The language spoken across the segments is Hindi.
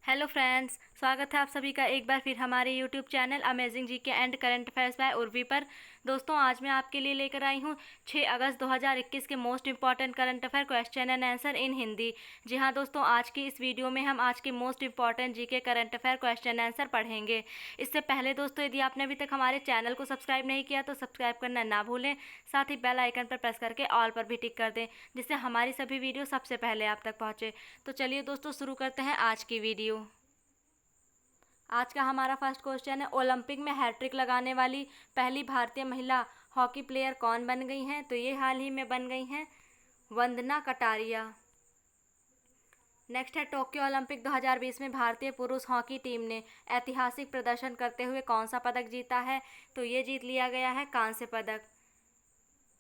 हेलो फ्रेंड्स, स्वागत है आप सभी का एक बार फिर हमारे YouTube channel amazing GK and current affairs by Urvi पर। दोस्तों, आज मैं आपके लिए लेकर आई हूँ 6 अगस्त 2021 के most important current affair question and answer in Hindi. जी हाँ दोस्तों, आज की इस वीडियो में हम आज के most important GK current affair question answer पढ़ेंगे। इससे पहले दोस्तों, यदि आपने अभी तक हमारे चैनल को सब्सक्राइब नहीं किया तो सब्सक्राइब करना ना भूलें। साथ ही बेल आइकन पर प्रेस करके ऑल पर भी टिक कर दें, जिससे हमारी सभी वीडियो सबसे पहले आप तक पहुँचे। तो चलिए दोस्तों, शुरू करते हैं आज की वीडियो। आज का हमारा फर्स्ट क्वेश्चन है, ओलंपिक में हैट्रिक लगाने वाली पहली भारतीय महिला हॉकी प्लेयर कौन बन गई हैं? तो ये हाल ही में बन गई हैं वंदना कटारिया। नेक्स्ट है, टोक्यो ओलंपिक 2020 में भारतीय पुरुष हॉकी टीम ने ऐतिहासिक प्रदर्शन करते हुए कौन सा पदक जीता है? तो ये जीत लिया गया है कांस्य पदक।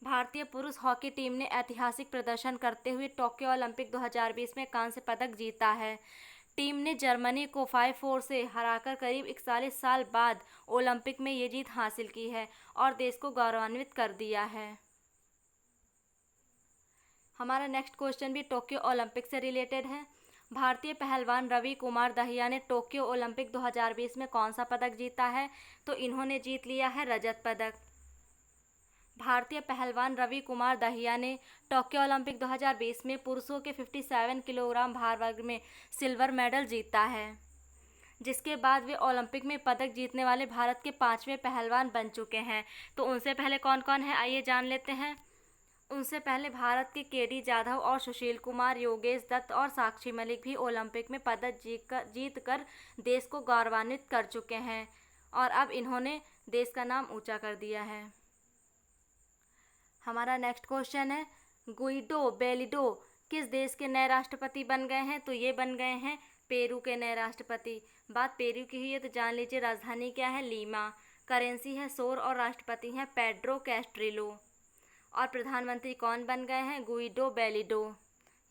भारतीय पुरुष हॉकी टीम ने ऐतिहासिक प्रदर्शन करते हुए टोक्यो ओलंपिक 2020 में कांस्य पदक जीता है। टीम ने जर्मनी को 5-4 से हराकर करीब 41 साल बाद ओलंपिक में ये जीत हासिल की है और देश को गौरवान्वित कर दिया है। हमारा नेक्स्ट क्वेश्चन भी टोक्यो ओलंपिक से रिलेटेड है। भारतीय पहलवान रवि कुमार दहिया ने टोक्यो ओलंपिक 2020 में कौन सा पदक जीता है? तो इन्होंने जीत लिया है रजत पदक। भारतीय पहलवान रवि कुमार दहिया ने टोक्यो ओलंपिक 2020 में पुरुषों के 57 किलोग्राम भार वर्ग में सिल्वर मेडल जीता है, जिसके बाद वे ओलंपिक में पदक जीतने वाले भारत के 5वें पहलवान बन चुके हैं। तो उनसे पहले कौन कौन है, आइए जान लेते हैं। उनसे पहले भारत के केडी जाधव और सुशील कुमार, योगेश दत्त और साक्षी मलिक भी ओलंपिक में पदक जीत कर देश को गौरवान्वित कर चुके हैं और अब इन्होंने देश का नाम ऊंचा कर दिया है। हमारा नेक्स्ट क्वेश्चन है, गुइडो बेलिडो किस देश के नए राष्ट्रपति बन गए हैं? तो ये बन गए हैं पेरू के नए राष्ट्रपति। बात पेरू की हुई है तो जान लीजिए राजधानी क्या है, लीमा। करेंसी है सोर और राष्ट्रपति हैं पेड्रो कैस्ट्रिलो। और प्रधानमंत्री कौन बन गए हैं? गुइडो बेलिडो।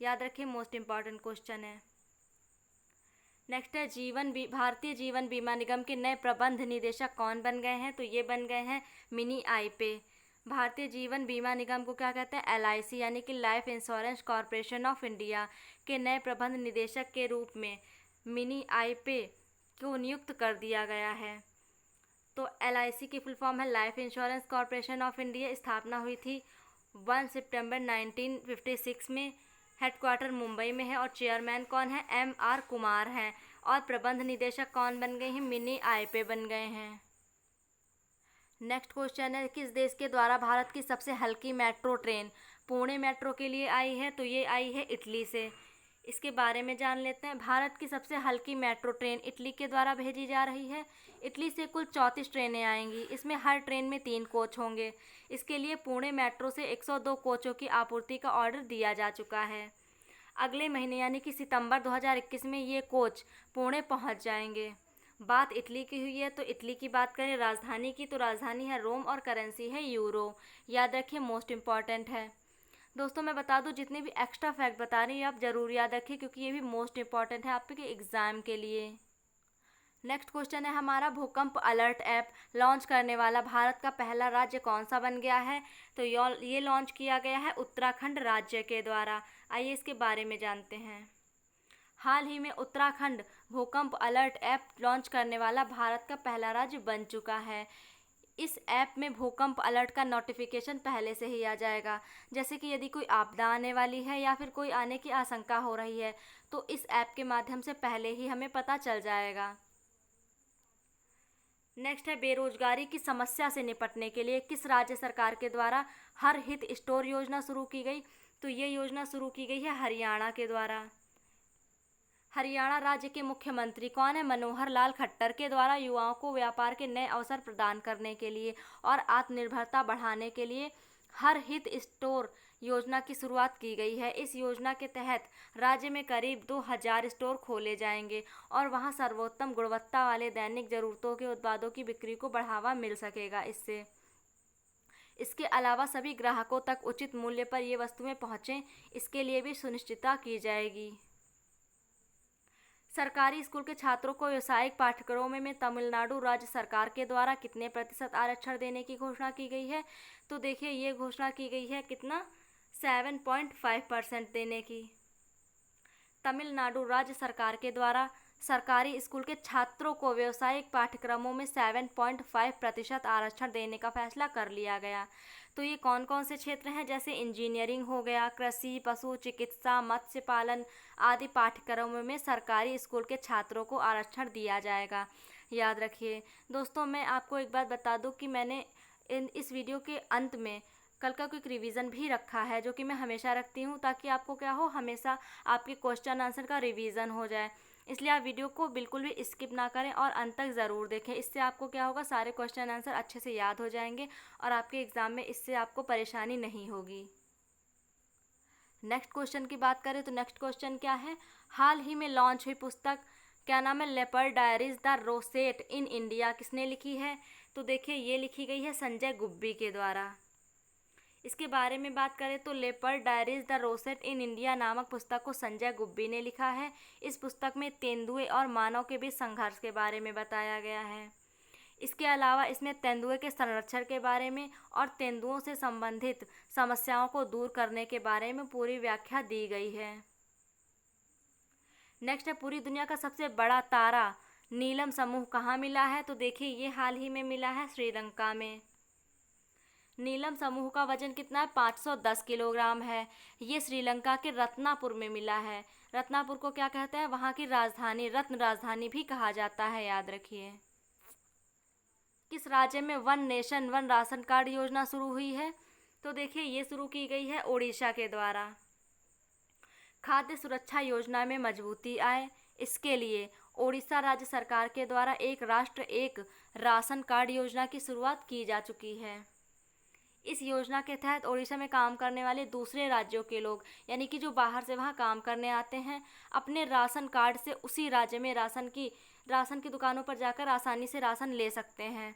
याद रखिए, मोस्ट इंपॉर्टेंट क्वेश्चन है। नेक्स्ट है, भारतीय जीवन बीमा निगम के नए प्रबंध निदेशक कौन बन गए हैं? तो ये बन गए हैं मिनी आईपे। भारतीय जीवन बीमा निगम को क्या कहते हैं? LIC यानी कि life insurance corporation of India के नए प्रबंध निदेशक के रूप में मिनी आईपे को नियुक्त कर दिया गया है। तो LIC की फुल फॉर्म है life insurance corporation of India. स्थापना हुई थी 1 सितंबर 1956 में। हेडक्वार्टर मुंबई में है और चेयरमैन कौन है? MR कुमार हैं। और प्रबंध निदेशक कौन बन गए हैं? मिनी आईपे बन गए हैं। नेक्स्ट क्वेश्चन है, किस देश के द्वारा भारत की सबसे हल्की मेट्रो ट्रेन पुणे मेट्रो के लिए आई है? तो ये आई है इटली से। इसके बारे में जान लेते हैं। भारत की सबसे हल्की मेट्रो ट्रेन इटली के द्वारा भेजी जा रही है। इटली से कुल 34 ट्रेनें आएंगी। इसमें हर ट्रेन में 3 कोच होंगे। इसके लिए पुणे मेट्रो से 102 कोचों की आपूर्ति का ऑर्डर दिया जा चुका है। अगले महीने यानी कि सितंबर 2021 में ये कोच पुणे पहुंच जाएंगे। बात इटली की हुई है तो इटली की बात करें राजधानी की, तो राजधानी है रोम और करेंसी है यूरो। याद रखिए, मोस्ट इम्पॉर्टेंट है। दोस्तों, मैं बता दूं, जितने भी एक्स्ट्रा फैक्ट बता रही हूँ आप ज़रूर याद रखिए, क्योंकि ये भी मोस्ट इम्पॉर्टेंट है आपके एग्ज़ाम के लिए। नेक्स्ट क्वेश्चन है हमारा, भूकंप अलर्ट ऐप लॉन्च करने वाला भारत का पहला राज्य कौन सा बन गया है? तो ये लॉन्च किया गया है उत्तराखंड राज्य के द्वारा। आइए इसके बारे में जानते हैं। हाल ही में उत्तराखंड भूकंप अलर्ट ऐप लॉन्च करने वाला भारत का पहला राज्य बन चुका है। इस ऐप में भूकंप अलर्ट का नोटिफिकेशन पहले से ही आ जाएगा। जैसे कि यदि कोई आपदा आने वाली है या फिर कोई आने की आशंका हो रही है तो इस ऐप के माध्यम से पहले ही हमें पता चल जाएगा। नेक्स्ट है, बेरोजगारी की समस्या से निपटने के लिए किस राज्य सरकार के द्वारा हर हित स्टोर योजना शुरू की गई? तो ये योजना शुरू की गई है हरियाणा के द्वारा। हरियाणा राज्य के मुख्यमंत्री कौन है? मनोहर लाल खट्टर के द्वारा युवाओं को व्यापार के नए अवसर प्रदान करने के लिए और आत्मनिर्भरता बढ़ाने के लिए हर हित स्टोर योजना की शुरुआत की गई है। इस योजना के तहत राज्य में करीब 2000 स्टोर खोले जाएंगे और वहां सर्वोत्तम गुणवत्ता वाले दैनिक जरूरतों के उत्पादों की बिक्री को बढ़ावा मिल सकेगा। इसके अलावा सभी ग्राहकों तक उचित मूल्य पर ये वस्तुएं पहुँचें, इसके लिए भी सुनिश्चितता की जाएगी। सरकारी स्कूल के छात्रों को व्यावसायिक पाठ्यक्रमों में तमिलनाडु राज्य सरकार के द्वारा कितने प्रतिशत आरक्षण देने की घोषणा की गई है? तो देखिए, ये घोषणा की गई है कितना, 7.5% देने की। तमिलनाडु राज्य सरकार के द्वारा सरकारी स्कूल के छात्रों को व्यावसायिक पाठ्यक्रमों में 7.5% आरक्षण देने का फैसला कर लिया गया। तो ये कौन कौन से क्षेत्र हैं, जैसे इंजीनियरिंग हो गया, कृषि, पशु चिकित्सा, मत्स्य पालन आदि पाठ्यक्रमों में सरकारी स्कूल के छात्रों को आरक्षण दिया जाएगा। याद रखिए दोस्तों, मैं आपको एक बात बता दूं कि मैंने इस वीडियो के अंत में कल का क्विक रिवीजन भी रखा है, जो कि मैं हमेशा रखती हूँ, ताकि आपको क्या हो, हमेशा आपके क्वेश्चन आंसर का रिवीजन हो जाए। इसलिए आप वीडियो को बिल्कुल भी स्किप ना करें और अंत तक ज़रूर देखें। इससे आपको क्या होगा, सारे क्वेश्चन आंसर अच्छे से याद हो जाएंगे और आपके एग्ज़ाम में इससे आपको परेशानी नहीं होगी। नेक्स्ट क्वेश्चन की बात करें तो नेक्स्ट क्वेश्चन क्या है, हाल ही में लॉन्च हुई पुस्तक क्या नाम है, leopard diaries the rosette in India, किसने लिखी है? तो देखिए ये लिखी गई है संजय गुब्बी के द्वारा। इसके बारे में बात करें तो leopard diaries the rosette in India नामक पुस्तक को संजय गुब्बी ने लिखा है। इस पुस्तक में तेंदुए और मानव के बीच संघर्ष के बारे में बताया गया है। इसके अलावा इसमें तेंदुए के संरक्षण के बारे में और तेंदुओं से संबंधित समस्याओं को दूर करने के बारे में पूरी व्याख्या दी गई है। नेक्स्ट है, पूरी दुनिया का सबसे बड़ा तारा नीलम समूह कहाँ मिला है? तो देखिए ये हाल ही में मिला है श्रीलंका में। नीलम समूह का वजन कितना है? 510 किलोग्राम है। ये श्रीलंका के रत्नापुर में मिला है। रत्नापुर को क्या कहते हैं? वहाँ की राजधानी, रत्न राजधानी भी कहा जाता है, याद रखिए। किस राज्य में one nation one ration card योजना शुरू हुई है? तो देखिए ये शुरू की गई है ओडिशा के द्वारा। खाद्य सुरक्षा योजना में मजबूती आए, इसके लिए ओडिशा राज्य सरकार के द्वारा एक राष्ट्र एक राशन कार्ड योजना की शुरुआत की जा चुकी है। इस योजना के तहत ओडिशा में काम करने वाले दूसरे राज्यों के लोग, यानी कि जो बाहर से वहाँ काम करने आते हैं, अपने राशन कार्ड से उसी राज्य में राशन की दुकानों पर जाकर आसानी से राशन ले सकते हैं।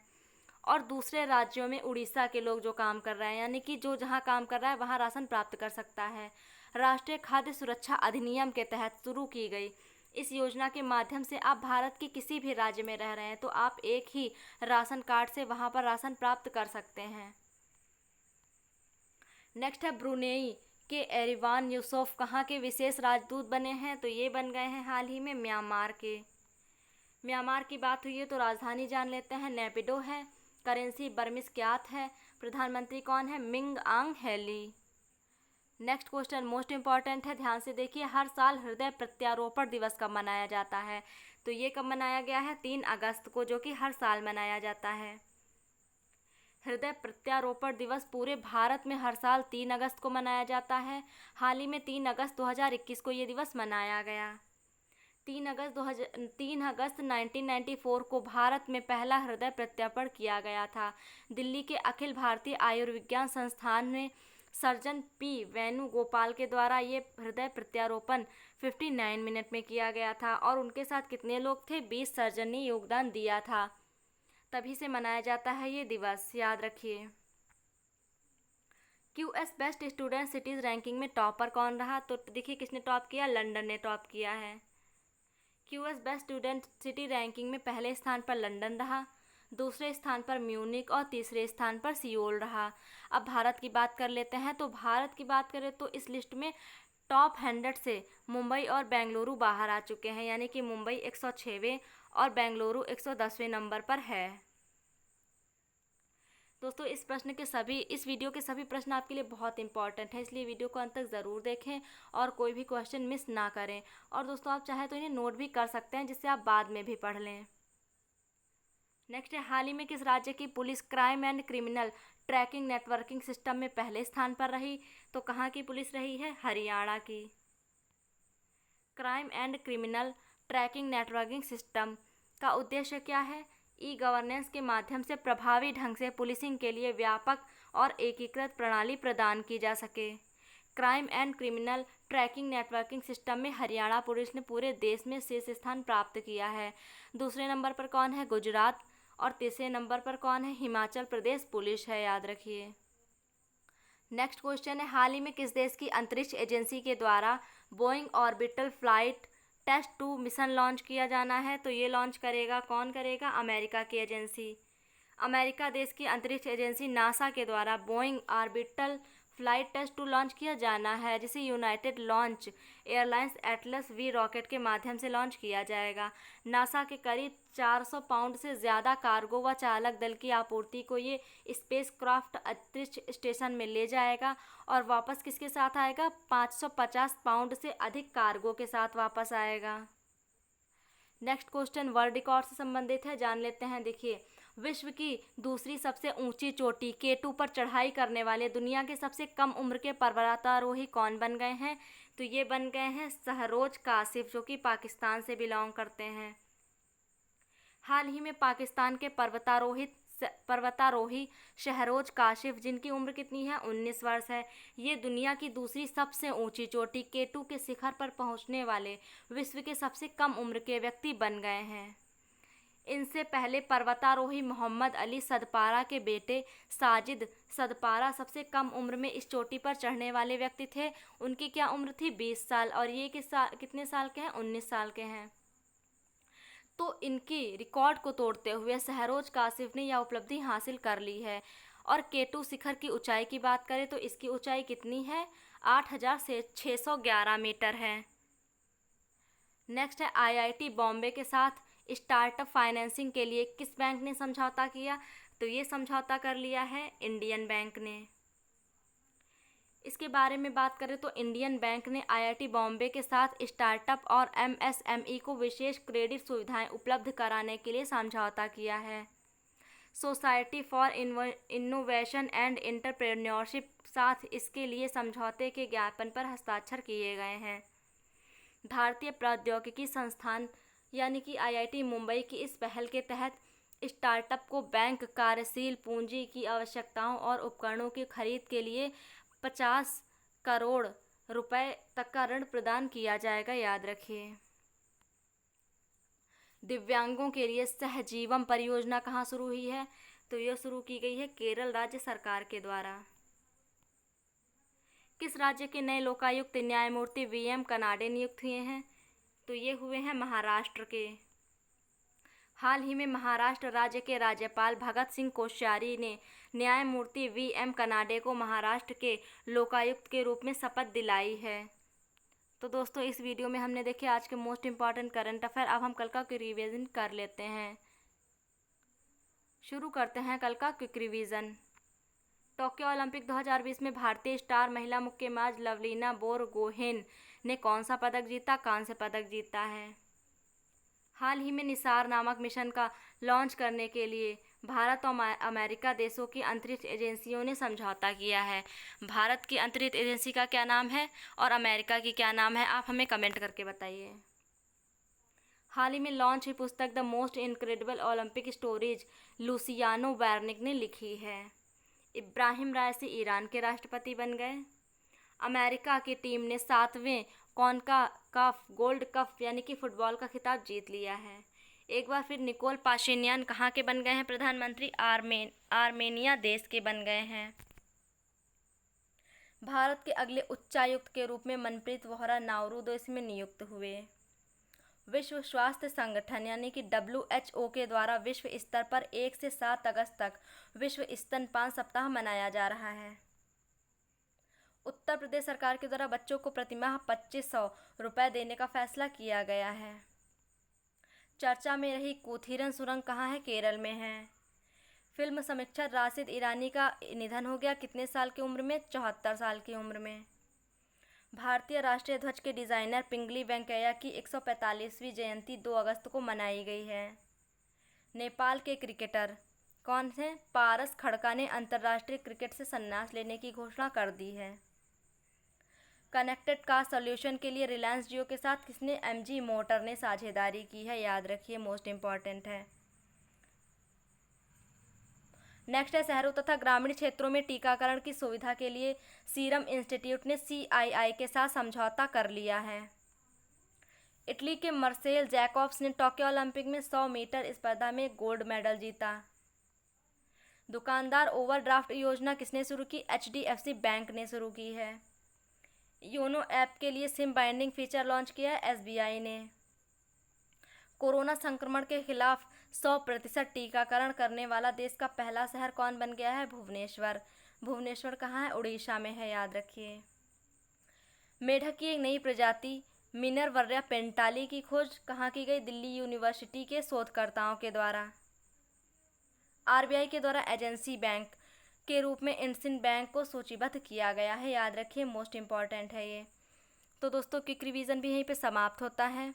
और दूसरे राज्यों में उड़ीसा के लोग जो काम कर रहे हैं, यानी कि जो जहाँ काम कर रहा है वहाँ राशन प्राप्त कर सकता है। राष्ट्रीय खाद्य सुरक्षा अधिनियम के तहत शुरू की गई इस योजना के माध्यम से आप भारत के किसी भी राज्य में रह रहे हैं तो आप एक ही राशन कार्ड से वहाँ पर राशन प्राप्त कर सकते हैं। नेक्स्ट है, ब्रुनेई के एरिवान यूसुफ कहाँ के विशेष राजदूत बने हैं? तो ये बन गए हैं हाल ही में म्यांमार के। म्यांमार की बात हुई है तो राजधानी जान लेते हैं, नेपिडो है। करेंसी बर्मिस क्यात है। प्रधानमंत्री कौन है? मिंग आंग हेली। नेक्स्ट क्वेश्चन मोस्ट इम्पॉर्टेंट है, ध्यान से देखिए। हर साल हृदय प्रत्यारोपण दिवस कब मनाया जाता है? तो ये कब मनाया गया है? 3 अगस्त को, जो कि हर साल मनाया जाता है। हृदय प्रत्यारोपण दिवस पूरे भारत में हर साल 3 अगस्त को मनाया जाता है। हाल ही में 3 अगस्त 2021 को ये दिवस मनाया गया। 3 अगस्त 1994 को भारत में पहला हृदय प्रत्यारोपण किया गया था। दिल्ली के अखिल भारतीय आयुर्विज्ञान संस्थान में सर्जन पी वेणुगोपाल के द्वारा ये हृदय प्रत्यारोपण 59 मिनट में किया गया था। और उनके साथ कितने लोग थे? 20 सर्जन ने योगदान दिया था। तभी से मनाया जाता है ये दिवस, याद रखिए। QS best student cities ranking में टॉपर कौन रहा? तो देखिए किसने टॉप किया? लंदन ने टॉप किया है। QS best student city ranking में पहले स्थान पर लंदन रहा, दूसरे स्थान पर म्यूनिक और तीसरे स्थान पर सियोल रहा। अब भारत की बात कर लेते हैं। तो भारत की बात करें तो इस लिस्ट में टॉप 100 से मुंबई और बेंगलुरु बाहर आ चुके हैं, यानी कि मुंबई 106वें और बेंगलुरु 110वें नंबर पर है। दोस्तों इस वीडियो के सभी प्रश्न आपके लिए बहुत इंपॉर्टेंट हैं, इसलिए वीडियो को अंत तक ज़रूर देखें और कोई भी क्वेश्चन मिस ना करें। और दोस्तों आप चाहें तो इन्हें नोट भी कर सकते हैं, जिससे आप बाद में भी पढ़ लें। नेक्स्ट है, हाल ही में किस राज्य की police crime and criminal tracking networking system में पहले स्थान पर रही? तो कहाँ की पुलिस रही है? हरियाणा की। Crime and criminal tracking networking system का उद्देश्य क्या है? ई गवर्नेंस के माध्यम से प्रभावी ढंग से पुलिसिंग के लिए व्यापक और एकीकृत प्रणाली प्रदान की जा सके। Crime and criminal tracking networking system में हरियाणा पुलिस ने पूरे देश में शीर्ष स्थान प्राप्त किया है। दूसरे नंबर पर कौन है? गुजरात। और तीसरे नंबर पर कौन है? हिमाचल प्रदेश पुलिस है, याद रखिए। नेक्स्ट क्वेश्चन है, हाल ही में किस देश की अंतरिक्ष एजेंसी के द्वारा Boeing orbital flight test 2 mission launch किया जाना है? तो ये लॉन्च करेगा कौन करेगा? अमेरिका की एजेंसी। अमेरिका देश की अंतरिक्ष एजेंसी नासा के द्वारा Boeing orbital flight test 2 launch किया जाना है, जिसे United Launch Airlines Atlas V rocket के माध्यम से लॉन्च किया जाएगा। नासा के करीब 400 पाउंड से ज़्यादा कार्गो व चालक दल की आपूर्ति को ये स्पेसक्राफ्ट अंतरिक्ष स्टेशन में ले जाएगा और वापस किसके साथ आएगा? 550 पाउंड से अधिक कार्गो के साथ वापस आएगा। नेक्स्ट क्वेश्चन वर्ल्ड रिकॉर्ड से संबंधित है, जान लेते हैं। देखिए, विश्व की दूसरी सबसे ऊंची चोटी K2 पर चढ़ाई करने वाले दुनिया के सबसे कम उम्र के पर्वतारोही कौन बन गए हैं? तो ये बन गए हैं शहरोज काशिफ, जो कि पाकिस्तान से बिलोंग करते हैं। हाल ही में पाकिस्तान के पर्वतारोही शहरोज काशिफ, जिनकी उम्र कितनी है? 19 वर्ष है, ये दुनिया की दूसरी सबसे ऊंची चोटी K2 के शिखर पर पहुंचने वाले विश्व के सबसे कम उम्र के व्यक्ति बन गए हैं। इनसे पहले पर्वतारोही मोहम्मद अली सदपारा के बेटे साजिद सदपारा सबसे कम उम्र में इस चोटी पर चढ़ने वाले व्यक्ति थे। उनकी क्या उम्र थी? 20 साल, और ये कितने साल के हैं? 19 साल के हैं। तो इनकी रिकॉर्ड को तोड़ते हुए शहरोज काशिफ ने यह उपलब्धि हासिल कर ली है। और K2 शिखर की ऊंचाई की बात करें तो इसकी ऊंचाई कितनी है? 8,611 मीटर है। नेक्स्ट है IIT बॉम्बे के साथ स्टार्टअप फाइनेंसिंग के लिए किस बैंक ने समझौता किया? तो ये समझौता कर लिया है इंडियन बैंक ने। इसके बारे में बात करें तो इंडियन बैंक ने IIT बॉम्बे के साथ स्टार्टअप और MSME को विशेष क्रेडिट सुविधाएं उपलब्ध कराने के लिए समझौता किया है। Society for innovation and entrepreneurship साथ इसके लिए समझौते के ज्ञापन पर हस्ताक्षर किए गए हैं। भारतीय प्रौद्योगिकी संस्थान यानी कि IIT मुंबई की इस पहल के तहत स्टार्टअप को बैंक, कार्यशील पूंजी की आवश्यकताओं और उपकरणों की खरीद के लिए 50 करोड़ रुपए तक का ऋण प्रदान किया जाएगा, याद रखिए। दिव्यांगों के लिए सहजीवम परियोजना कहाँ शुरू हुई है? तो यह शुरू की गई है केरल राज्य सरकार के द्वारा। किस राज्य के नए लोकायुक्त न्यायमूर्ति VM कनाडे नियुक्त हुए हैं? तो ये हुए हैं महाराष्ट्र के। हाल ही में महाराष्ट्र राज्य के राज्यपाल भगत सिंह कोश्यारी ने न्यायमूर्ति VM कनाडे को महाराष्ट्र के लोकायुक्त के रूप में शपथ दिलाई है। तो दोस्तों, इस वीडियो में हमने देखे आज के मोस्ट इम्पॉर्टेंट करंट अफेयर। अब हम कल का रिवीजन कर लेते हैं। शुरू करते हैं कल का क्विक रिवीजन। टोक्यो ओलंपिक 2020 में भारतीय स्टार महिला मुक्केबाज लवलीना बोरगोहेन ने कौन सा पदक जीता? कांस्य पदक जीता है। हाल ही में निसार नामक मिशन का लॉन्च करने के लिए भारत और अमेरिका देशों की अंतरिक्ष एजेंसियों ने समझौता किया है। भारत की अंतरिक्ष एजेंसी का क्या नाम है और अमेरिका की क्या नाम है? आप हमें कमेंट करके बताइए। हाल ही में लॉन्च हुई पुस्तक the most incredible Olympic stories Luciano Wernicke ने लिखी है। इब्राहिम राइसी ईरान के राष्ट्रपति बन गए। अमेरिका की टीम ने 7वें कॉन्काकाफ गोल्ड कप यानी कि फुटबॉल का खिताब जीत लिया है। एक बार फिर निकोल पाशिनियान कहाँ के बन गए हैं प्रधानमंत्री? आर्मेनिया देश के बन गए हैं। भारत के अगले उच्चायुक्त के रूप में मनप्रीत वोहरा नाउरू देश में नियुक्त हुए। विश्व स्वास्थ्य संगठन यानी कि WHO के द्वारा विश्व स्तर पर 1 से 7 अगस्त तक विश्व स्तनपान सप्ताह मनाया जा रहा है। उत्तर प्रदेश सरकार के द्वारा बच्चों को प्रतिमाह 2500 रुपये देने का फैसला किया गया है। चर्चा में रही कुथीरन सुरंग कहाँ है? केरल में है। फिल्म समीक्षक राशिद ईरानी का निधन हो गया, कितने साल की उम्र में? 74 साल की उम्र में। भारतीय राष्ट्रीय ध्वज के डिज़ाइनर पिंगली वेंकैया की 145वीं जयंती 2 अगस्त को मनाई गई है। नेपाल के क्रिकेटर कौन हैं? पारस खड़का ने अंतर्राष्ट्रीय क्रिकेट से संन्यास लेने की घोषणा कर दी है। कनेक्टेड कार सॉल्यूशन के लिए रिलायंस जियो के साथ किसने? MG मोटर ने साझेदारी की है, याद रखिए, मोस्ट इम्पॉर्टेंट है। नेक्स्ट है शहरों तथा ग्रामीण क्षेत्रों में टीकाकरण की सुविधा के लिए सीरम इंस्टीट्यूट ने CII के साथ समझौता कर लिया है। इटली के मार्सेल जैकोब्स ने टोक्यो ओलंपिक में 100 मीटर स्पर्धा में गोल्ड मेडल जीता। दुकानदार ओवरड्राफ्ट योजना किसने शुरू की? HDFC बैंक ने शुरू की है। योनो ऐप के लिए सिम बाइंडिंग फीचर लॉन्च किया है SBI ने। कोरोना संक्रमण के खिलाफ 100% टीकाकरण करने वाला देश का पहला शहर कौन बन गया है? भुवनेश्वर। भुवनेश्वर कहाँ है? उड़ीसा में है, याद रखिए। मेढक की एक नई प्रजाति मिनरवर्या पेंटाली की खोज कहाँ की गई? दिल्ली यूनिवर्सिटी के शोधकर्ताओं के द्वारा। आरबीआई के द्वारा एजेंसी बैंक के रूप में इंडसिंड बैंक को सूचीबद्ध किया गया है, याद रखिए, मोस्ट इम्पॉर्टेंट है ये। तो दोस्तों क्विक रिवीजन भी यहीं पे समाप्त होता है।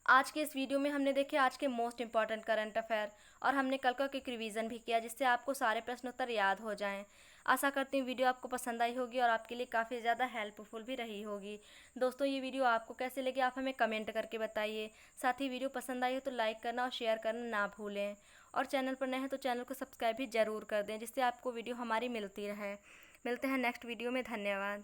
आज के इस वीडियो में हमने देखे आज के मोस्ट इम्पॉर्टेंट करंट अफेयर और हमने कल का क्विक रिवीजन भी किया, जिससे आपको सारे प्रश्न उत्तर याद हो जाएं। आशा करती हूँ वीडियो आपको पसंद आई होगी और आपके लिए काफ़ी ज़्यादा हेल्पफुल भी रही होगी। दोस्तों ये वीडियो आपको कैसे लगी आप हमें कमेंट करके बताइए। साथ ही वीडियो पसंद आई हो तो लाइक करना और शेयर करना ना भूलें, और चैनल पर नए हैं तो चैनल को सब्सक्राइब भी ज़रूर कर दें, जिससे आपको वीडियो हमारी मिलती रहे। मिलते हैं नेक्स्ट वीडियो में। धन्यवाद।